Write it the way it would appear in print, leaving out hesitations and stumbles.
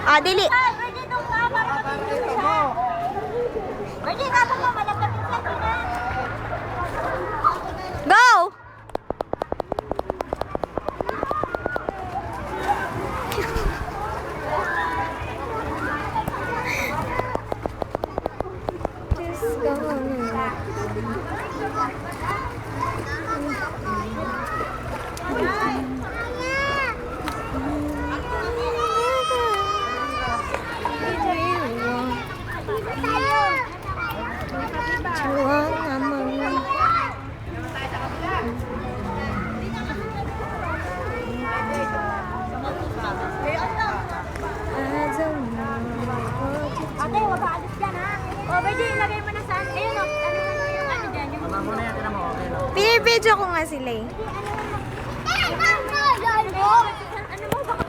Ah, dili. Pwede doon ka para matulog siya. Pwede nga pa mo, malagapit lang na. Go! Just go. Chuang naman. Ate, wag ka alis dyan ha. O, pwede ilagay mo na saan. Ayun o, ano na yung ano dyan. Yung Pinipidyo ko nga sila eh. ano mo, baka